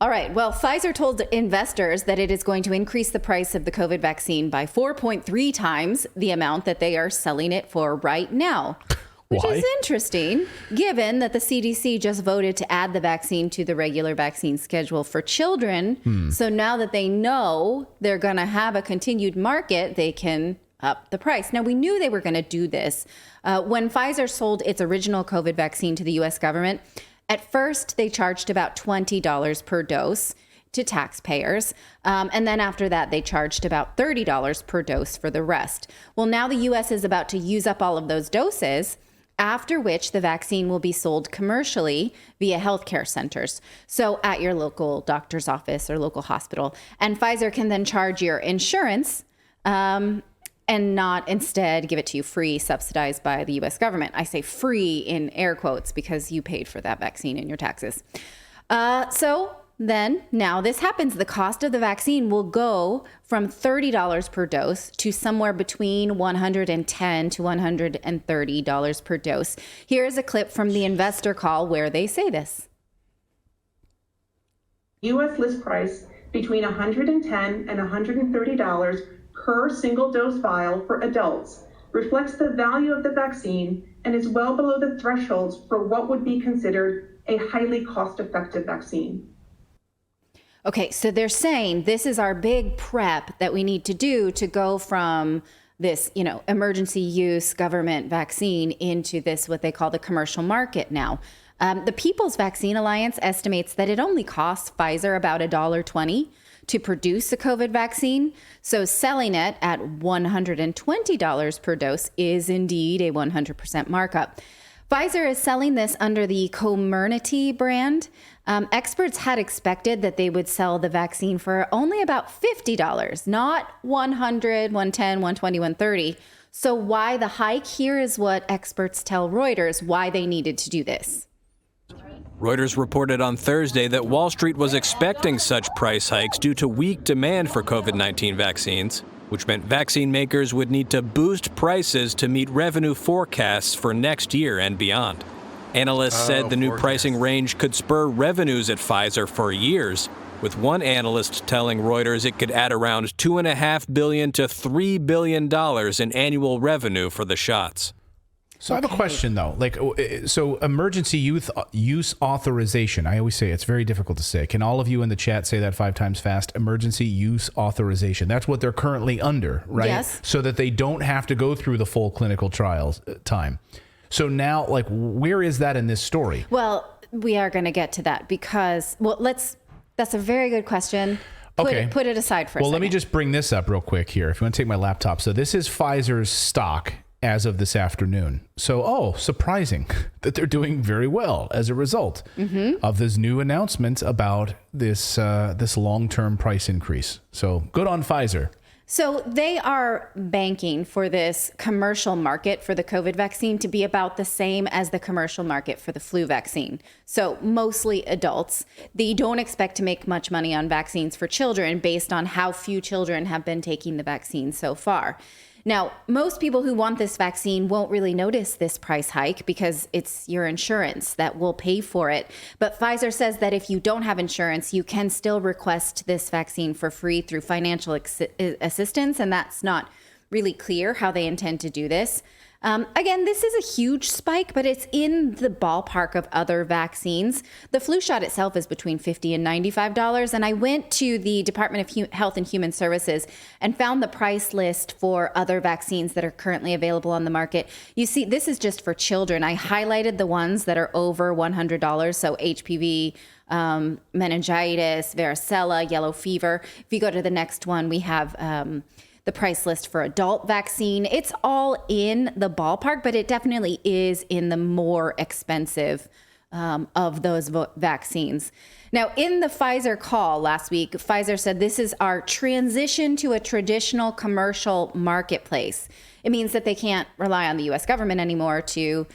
All right. Well, Pfizer told investors that it is going to increase the price of the COVID vaccine by 4.3 times the amount that they are selling it for right now. Which is interesting, given that the CDC just voted to add the vaccine to the regular vaccine schedule for children. So now that they know they're going to have a continued market, they can up the price. Now, we knew they were going to do this. When Pfizer sold its original COVID vaccine to the U.S. government, at first they charged about $20 per dose to taxpayers. And then after that, they charged about $30 per dose for the rest. Well, now the U.S. is about to use up all of those doses, after which the vaccine will be sold commercially via healthcare centers. So at your local doctor's office or local hospital. And Pfizer can then charge your insurance and not instead give it to you free, subsidized by the U.S. government. I say free in air quotes because you paid for that vaccine in your taxes. So then now this happens. The cost of the vaccine will go from $30 per dose to somewhere between $110 to $130 per dose. Here is a clip from the investor call where they say this. U.S. list price between $110 and $130 per single dose vial for adults reflects the value of the vaccine and is well below the thresholds for what would be considered a highly cost-effective vaccine. Okay, so they're saying this is our big prep that we need to do to go from this, emergency use government vaccine into this, what they call the commercial market now. The People's Vaccine Alliance estimates that it only costs Pfizer about $1.20 to produce a COVID vaccine. So selling it at $120 per dose is indeed a 100% markup. Pfizer is selling this under the Comirnaty brand. Experts had expected that they would sell the vaccine for only about $50, not $100, $110, $120, $130. So why the hike? Here is what experts tell Reuters why they needed to do this. Reuters reported on Thursday that Wall Street was expecting such price hikes due to weak demand for COVID-19 vaccines, which meant vaccine makers would need to boost prices to meet revenue forecasts for next year and beyond. Analysts said the new pricing range could spur revenues at Pfizer for years, with one analyst telling Reuters it could add around $2.5 billion to $3 billion in annual revenue for the shots. So I have a question, though. So emergency use authorization. I always say it's very difficult to say. Can all of you in the chat say that 5 times fast? Emergency use authorization. That's what they're currently under, right? Yes. So that they don't have to go through the full clinical trials time. So now, where is that in this story? Well, we are going to get to that because, that's a very good question. Put it aside for a second. Well, let me just bring this up real quick here. If you want to take my laptop. So this is Pfizer's stock as of this afternoon. So, surprising that they're doing very well as a result of this new announcement about this long-term price increase. So good on Pfizer. So they are banking for this commercial market for the COVID vaccine to be about the same as the commercial market for the flu vaccine. So mostly adults. They don't expect to make much money on vaccines for children based on how few children have been taking the vaccine so far. Now, most people who want this vaccine won't really notice this price hike because it's your insurance that will pay for it. But Pfizer says that if you don't have insurance, you can still request this vaccine for free through financial assistance. And that's not really clear how they intend to do this. Again, this is a huge spike, but it's in the ballpark of other vaccines. The flu shot itself is between $50 and $95. And I went to the Department of Health and Human Services and found the price list for other vaccines that are currently available on the market. You see, this is just for children. I highlighted the ones that are over $100. So HPV, meningitis, varicella, yellow fever. If you go to the next one, we have the price list for adult vaccine. It's all in the ballpark, but it definitely is in the more expensive of those vaccines. Now, in the Pfizer call last week, Pfizer said this is our transition to a traditional commercial marketplace. It means that they can't rely on the U.S. government anymore to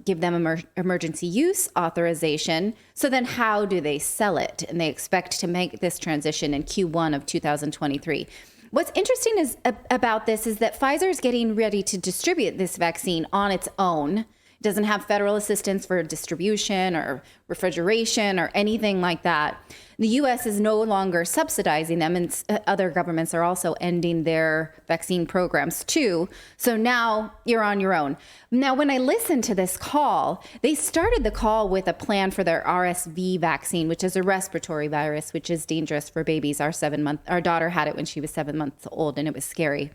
give them emergency use authorization. So then how do they sell it? And they expect to make this transition in Q1 of 2023. What's interesting about this is that Pfizer is getting ready to distribute this vaccine on its own doesn't have federal assistance for distribution or refrigeration or anything like that. The U.S. is no longer subsidizing them, and other governments are also ending their vaccine programs too. So now you're on your own. Now, when I listened to this call, they started the call with a plan for their RSV vaccine, which is a respiratory virus, which is dangerous for babies. Our daughter had it when she was 7 months old, and it was scary.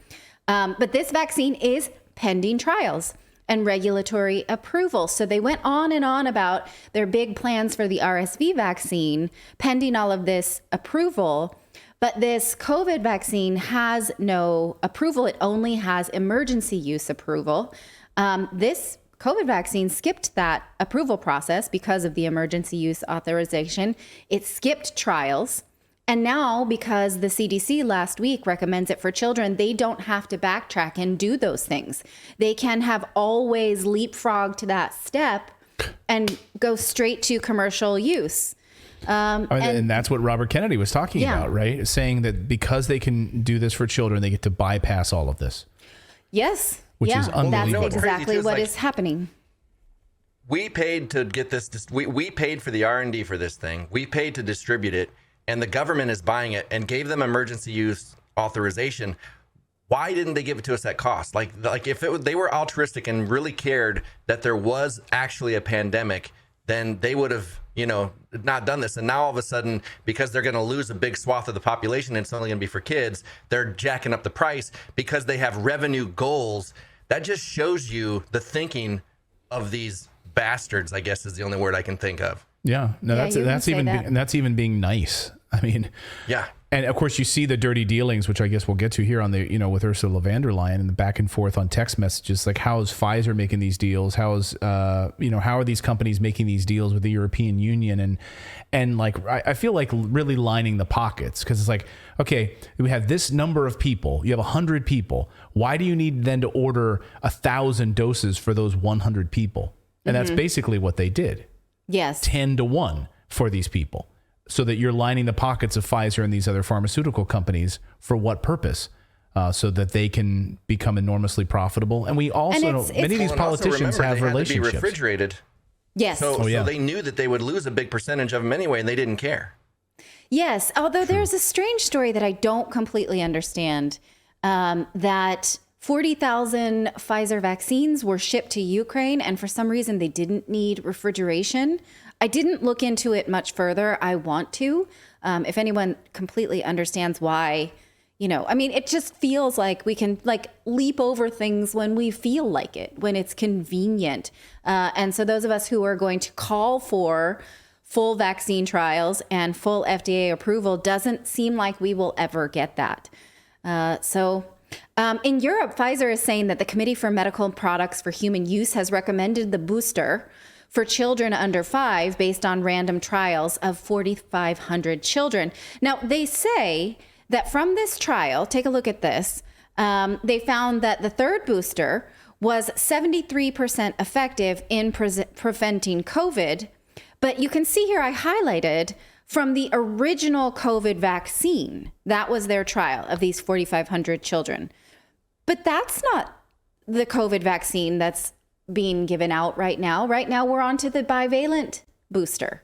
But this vaccine is pending trials and regulatory approval. So they went on and on about their big plans for the RSV vaccine, pending all of this approval. But this COVID vaccine has no approval. It only has emergency use approval. This COVID vaccine skipped that approval process because of the emergency use authorization. It skipped trials. And now, because the CDC last week recommends it for children, they don't have to backtrack and do those things. They can have always leapfrog to that step and go straight to commercial use. And that's what Robert Kennedy was talking about, right? Saying that because they can do this for children, they get to bypass all of this. Yes. Which is unbelievable. That's exactly what is happening. We paid to get this. We paid for the R&D for this thing. We paid to distribute it. And the government is buying it and gave them emergency use authorization. Why didn't they give it to us at cost? Like if they were altruistic and really cared that there was actually a pandemic, then they would have, not done this. And now all of a sudden, because they're going to lose a big swath of the population and it's only going to be for kids, they're jacking up the price because they have revenue goals. That just shows you the thinking of these bastards, I guess is the only word I can think of. Yeah, no, that's even being nice. I mean, yeah. And of course, you see the dirty dealings, which I guess we'll get to here on the, with Ursula von der Leyen and the back and forth on text messages. Like, how is Pfizer making these deals? How are these companies making these deals with the European Union? And like, I feel like really lining the pockets, because it's like, okay, we have this number of people. You have 100 people. Why do you need then to order 1,000 doses for those 100 people? And that's basically what they did. Yes. 10-1 for these people, so that you're lining the pockets of Pfizer and these other pharmaceutical companies. For what purpose? So that they can become enormously profitable. And we also know many of these politicians have relationships. They had to be refrigerated. Yes. So they knew that they would lose a big percentage of them anyway, and they didn't care. Yes. Although there's a strange story that I don't completely understand, that 40,000 Pfizer vaccines were shipped to Ukraine, and for some reason they didn't need refrigeration. I didn't look into it much further. I want to. If anyone completely understands why, it just feels like we can leap over things when we feel like it, when it's convenient. And so those of us who are going to call for full vaccine trials and full FDA approval, doesn't seem like we will ever get that. In Europe, Pfizer is saying that the Committee for Medical Products for Human Use has recommended the booster for children under 5 based on random trials of 4,500 children. Now, they say that from this trial, take a look at this, they found that the third booster was 73% effective in preventing COVID. But you can see here I highlighted from the original COVID vaccine. That was their trial of these 4,500 children. But that's not the COVID vaccine that's being given out right now. Right now, we're on to the bivalent booster.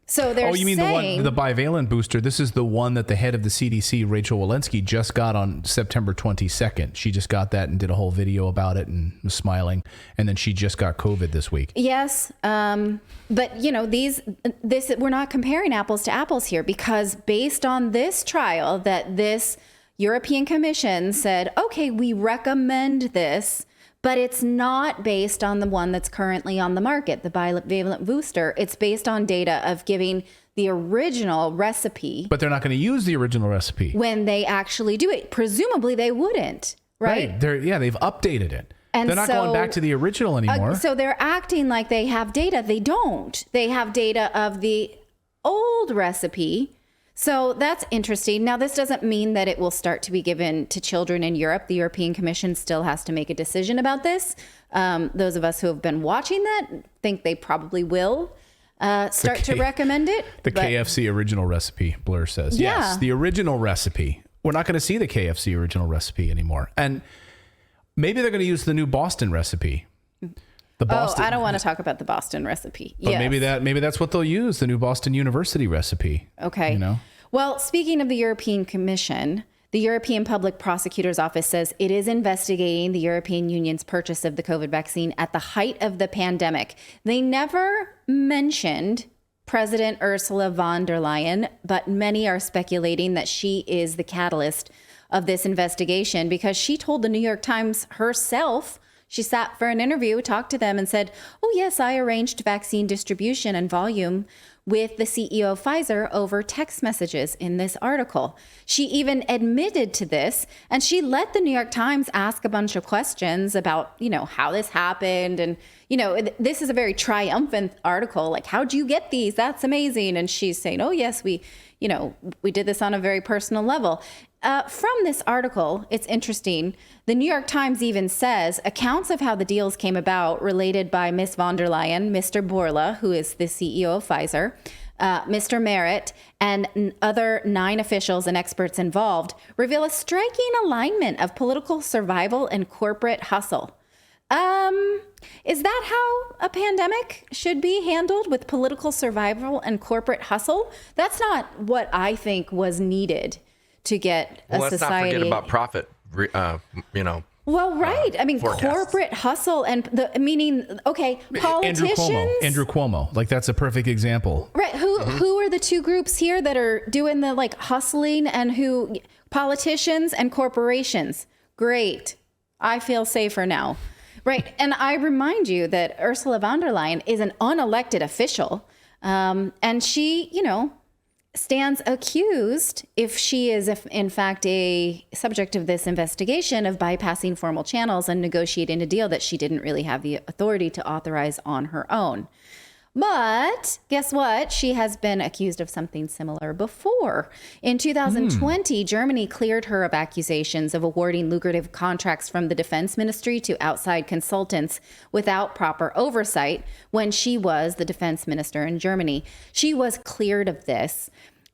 So they're you mean the bivalent booster? This is the one that the head of the CDC, Rachel Walensky, just got on September 22nd. She just got that and did a whole video about it and was smiling. And then she just got COVID this week. Yes. But we're not comparing apples to apples here, because based on this trial that this European Commission said, okay, we recommend this, but it's not based on the one that's currently on the market, the bivalent booster. It's based on data of giving the original recipe. But they're not going to use the original recipe when they actually do it. Presumably they wouldn't, right? They've updated it. And they're not going back to the original anymore. So they're acting like they have data. They don't. They have data of the old recipe. So that's interesting. Now, this doesn't mean that it will start to be given to children in Europe. The European Commission still has to make a decision about this. Those of us who have been watching that think they probably will start to recommend it. KFC original recipe, Blur says. Yeah. Yes, the original recipe. We're not going to see the KFC original recipe anymore. And maybe they're going to use the new Boston recipe. The Boston. I don't want to talk about the Boston recipe. But maybe that's what they'll use, the new Boston University recipe. Okay. You know? Well, speaking of the European Commission, the European Public Prosecutor's Office says it is investigating the European Union's purchase of the COVID vaccine at the height of the pandemic. They never mentioned President Ursula von der Leyen, but many are speculating that she is the catalyst of this investigation because she told the New York Times herself. She sat for an interview, talked to them and said, oh, yes, I arranged vaccine distribution and volume with the CEO of Pfizer over text messages in this article. She even admitted to this, and she let the New York Times ask a bunch of questions about, how this happened. And, this is a very triumphant article. Like, how'd you get these? That's amazing. And she's saying, oh, yes, we did this on a very personal level. From this article, it's interesting. The New York Times even says accounts of how the deals came about related by Ms. von der Leyen, Mr. Bourla, who is the CEO of Pfizer, Mr. Merritt, and other 9 officials and experts involved reveal a striking alignment of political survival and corporate hustle. Is that how a pandemic should be handled, with political survival and corporate hustle? That's not what I think was needed to get a let's society. not forget about profit, Well, right. I mean, forecasts. corporate hustle and politicians. Andrew Cuomo. Like, that's a perfect example. Right. Who are the two groups here that are doing the hustling, and who? Politicians and corporations. Great. I feel safer now. Right. And I remind you that Ursula von der Leyen is an unelected official. And she, stands accused, if she is in fact a subject of this investigation, of bypassing formal channels and negotiating a deal that she didn't really have the authority to authorize on her own. But guess what? She has been accused of something similar before. In 2020, Germany cleared her of accusations of awarding lucrative contracts from the defense ministry to outside consultants without proper oversight when she was the defense minister in Germany. She was cleared of this,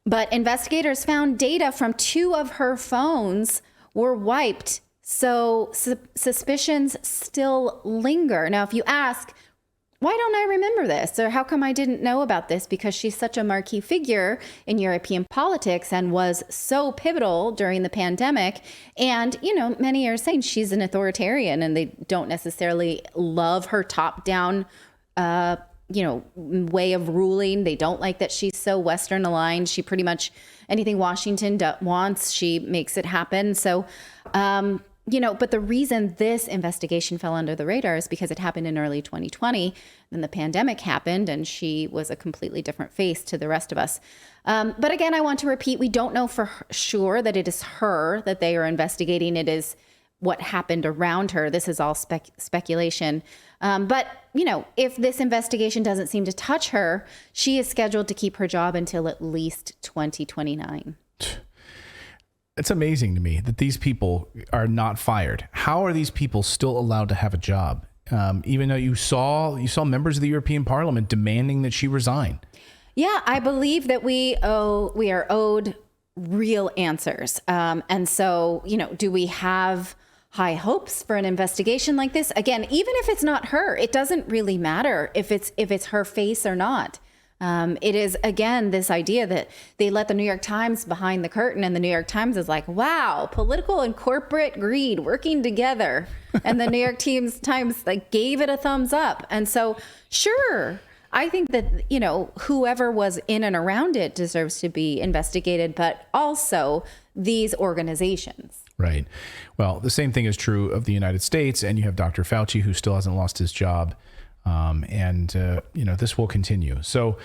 but investigators found data from 2 of her phones were wiped. So suspicions still linger. Now, if you ask, why don't I remember this? Or how come I didn't know about this? Because she's such a marquee figure in European politics and was so pivotal during the pandemic. And, many are saying she's an authoritarian and they don't necessarily love her top-down, way of ruling. They don't like that she's so Western aligned. She pretty much, anything Washington wants, she makes it happen. So, but the reason this investigation fell under the radar is because it happened in early 2020. Then the pandemic happened and she was a completely different face to the rest of us. But again, I want to repeat, we don't know for sure that it is her that they are investigating. It is what happened around her. This is all speculation. But, if this investigation doesn't seem to touch her, she is scheduled to keep her job until at least 2029. It's amazing to me that these people are not fired. How are these people still allowed to have a job? Even though you saw members of the European Parliament demanding that she resign. Yeah, I believe that we are owed real answers. And so, do we have high hopes for an investigation like this? Again, even if it's not her, it doesn't really matter if it's her face or not. It is, again, this idea that they let the New York Times behind the curtain, and the New York Times is like, wow, political and corporate greed working together. And the New York Times gave it a thumbs up. And so, sure, I think that, whoever was in and around it deserves to be investigated, but also these organizations. Right. Well, the same thing is true of the United States. And you have Dr. Fauci, who still hasn't lost his job. This will continue. So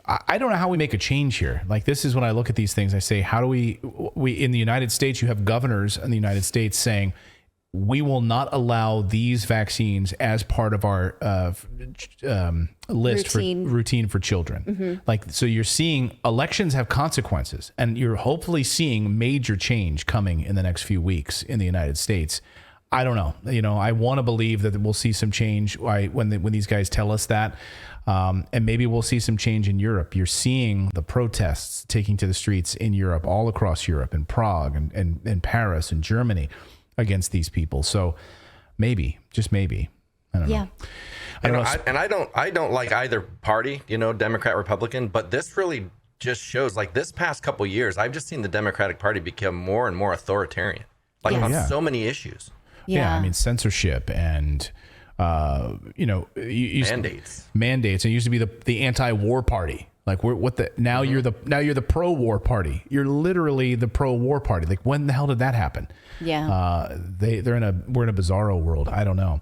I don't know how we make a change here. Like, this is when I look at these things, I say, how do we in the United States, you have governors in the United States saying, we will not allow these vaccines as part of our routine for children. Mm-hmm. Like, so you're seeing elections have consequences, and you're hopefully seeing major change coming in the next few weeks in the United States. I don't know. I want to believe that we'll see some change when these guys tell us that. And maybe we'll see some change in Europe. You're seeing the protests taking to the streets in Europe, all across Europe, in Prague and Paris and Germany against these people. So maybe, just maybe, I don't Yeah. know. I don't like either party, Democrat, Republican, but this really just shows, like, this past couple years, I've just seen the Democratic Party become more and more authoritarian, like Yes. on Yeah. so many issues. Yeah. I mean, censorship and, Mandates. Mandates. It used to be the anti-war party. Like now you're the pro-war party. You're literally the pro-war party. Like, when the hell did that happen? Yeah. We're in a bizarro world. I don't know.